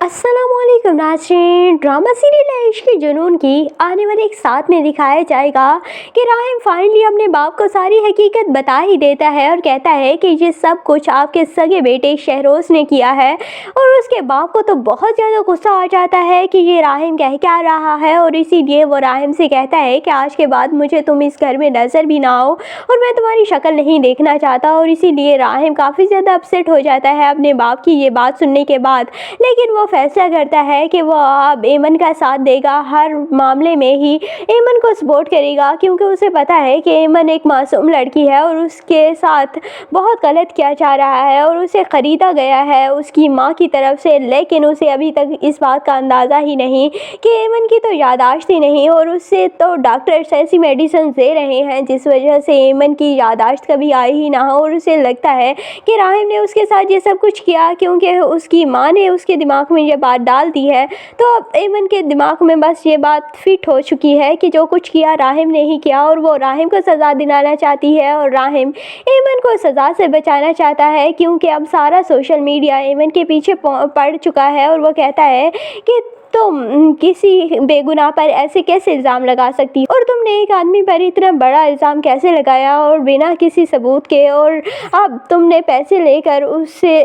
अस्सलाम वालेकुम नाज़रीन। ड्रामा सीरियल इश्क के जुनून की आने वाले एक साथ में दिखाया जाएगा कि राहिम फाइनली अपने बाप को सारी हकीकत बता ही देता है और कहता है कि ये सब कुछ आपके सगे बेटे शहरोज़ ने किया है। और उसके बाप को तो बहुत ज़्यादा गुस्सा आ जाता है कि ये राहिम कह क्या रहा है, और इसीलिए वो राहिम से कहता है कि आज के बाद मुझे तुम इस घर में नज़र भी ना आओ और मैं तुम्हारी शक्ल नहीं देखना चाहता। और इसीलिए राहिम काफ़ी ज़्यादा अपसेट हो जाता है अपने बाप की ये बात सुनने के बाद, लेकिन वो फैसला करता है कि वो अब एमन का साथ देगा, हर मामले में ही एमन को सपोर्ट करेगा, क्योंकि उसे पता है कि एमन एक मासूम लड़की है और उसके साथ बहुत गलत किया जा रहा है और उसे ख़रीदा गया है उसकी माँ की तरफ से। लेकिन उसे अभी तक इस बात का अंदाज़ा ही नहीं कि एमन की तो याददाश्त ही नहीं और उससे तो डॉक्टर्स ऐसी मेडिसिन दे रहे हैं जिस वजह से एमन की याददाश्त कभी आई ही ना हो। और उसे लगता है कि राहिम ने उसके साथ ये सब कुछ किया क्योंकि उसकी माँ ने उसके दिमाग में ये बात डाल दी है। तो अब एमन के दिमाग में बस ये बात फिट हो चुकी है कि जो कुछ किया राहिम ने ही किया और वो राहिम को सज़ा दिलाना चाहती है और राहिम एमन को सज़ा से बचाना चाहता है, क्योंकि अब सारा सोशल मीडिया एमन के पीछे पड़ चुका है। और वो कहता है कि तुम किसी बेगुनाह पर ऐसे कैसे इल्ज़ाम लगा सकती और तुमने एक आदमी पर इतना बड़ा इल्ज़ाम कैसे लगाया और बिना किसी सबूत के, और अब तुमने पैसे लेकर उससे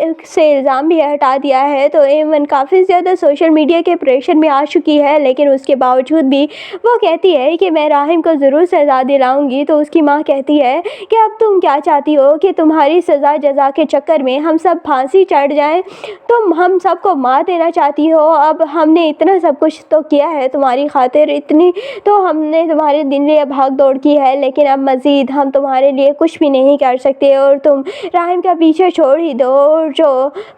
इल्ज़ाम भी हटा दिया है। तो एमन काफ़ी ज़्यादा सोशल मीडिया के प्रेशर में आ चुकी है, लेकिन उसके बावजूद भी वो कहती है कि मैं राहिम को ज़रूर सज़ा दिलाऊंगी। तो उसकी माँ कहती है कि अब तुम क्या चाहती हो कि तुम्हारी सज़ा जज़ा के चक्कर में हम सब फांसी चढ़ जाएं? तुम हम सबको मार देना चाहती हो? अब हमने इतना सब कुछ तो किया है तुम्हारी खातिर, इतनी तो हमने तुम्हारे लिए भाग दौड़ की है, लेकिन अब मज़ीद हम तुम्हारे लिए कुछ भी नहीं कर सकते और तुम राहिम का पीछे छोड़ ही दो। और जो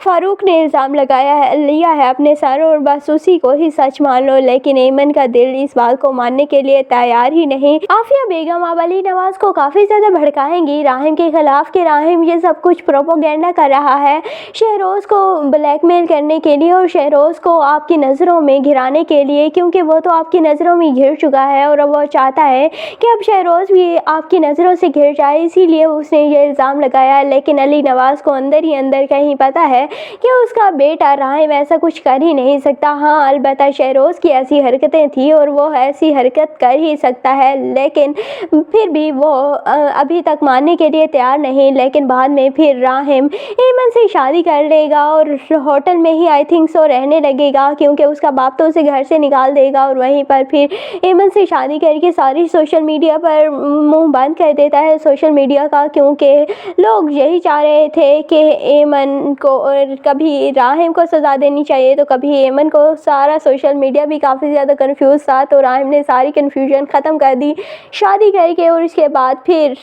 फ़ारूक ने इल्ज़ाम लिया है अपने सर, और बस उसी को ही सच मान लो। लेकिन एमन का दिल इस बात को मानने के लिए तैयार ही नहीं। आफिया बेगम अब अली नवाज़ को काफ़ी ज़्यादा भड़काएंगी राहिम के ख़िलाफ़ कि राहिम ये सब कुछ प्रोपोगेंडा कर रहा है शहरोज़ को ब्लैकमेल करने के लिए और शहरोज़ को आपकी नज़रों में घिराने के लिए, क्योंकि वो तो आपकी नज़रों में घिर चुका है और अब वो चाहता है कि अब शहरोज़ भी आपकी नज़रों से घिर जाए, इसीलिए उसने ये इल्ज़ाम लगाया। लेकिन अली नवाज़ को अंदर ही अंदर कहीं पता है कि उसका बेटा राहिम ऐसा कुछ कर ही नहीं सकता। हाँ, अलबत्ता शहरोज़ की ऐसी हरकतें थी और वो ऐसी हरकत कर ही सकता है, लेकिन फिर भी वो अभी तक मानने के लिए तैयार नहीं। लेकिन बाद में फिर राहिम एमन से शादी कर लेगा और होटल में ही आई थिंक सो रहने लगेगा, क्योंकि उसका बाप तो उसे घर से निकाल देगा और वहीं पर फिर एमन से शादी करके सारी सोशल मीडिया पर मुंह बंद कर देता है सोशल मीडिया का, क्योंकि लोग यही चाह रहे थे कि एमन को और कभी राहिम को सज़ा देनी चाहिए तो कभी एमन को। सारा सोशल मीडिया भी काफ़ी ज़्यादा कंफ्यूज था, तो राहिम ने सारी कन्फ्यूजन ख़त्म कर दी शादी करके। और इसके बाद फिर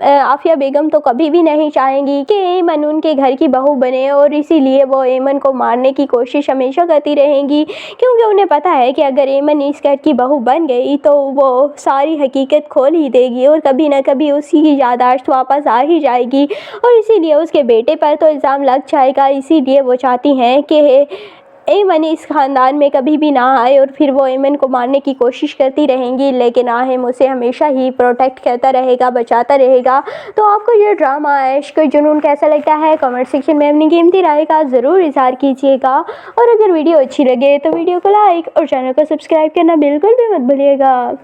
आफिया बेगम तो कभी भी नहीं चाहेंगी कि एमन उनके घर की बहू बने, और इसीलिए वो एमन को मारने की कोशिश हमेशा करती रहेंगी, क्योंकि उन्हें पता है कि अगर एमन इस घर की बहू बन गई तो वो सारी हकीकत खोल ही देगी और कभी ना कभी उसकी याददाश्त वापस आ ही जाएगी और इसीलिए उसके बेटे पर तो इल्ज़ाम लग जाएगा। इसीलिए वो चाहती हैं कि एमन इस ख़ानदान में कभी भी ना आए और फिर वो एमन को मारने की कोशिश करती रहेंगी, लेकिन राहिम उसे हमेशा ही प्रोटेक्ट करता रहेगा, बचाता रहेगा। तो आपको ये ड्रामा इश्क जुनून कैसा लगता है कमेंट सेक्शन में अपनी कीमती राय का ज़रूर इज़हार कीजिएगा। और अगर वीडियो अच्छी लगे तो वीडियो को लाइक और चैनल को सब्सक्राइब करना बिल्कुल भी मत भूलिएगा।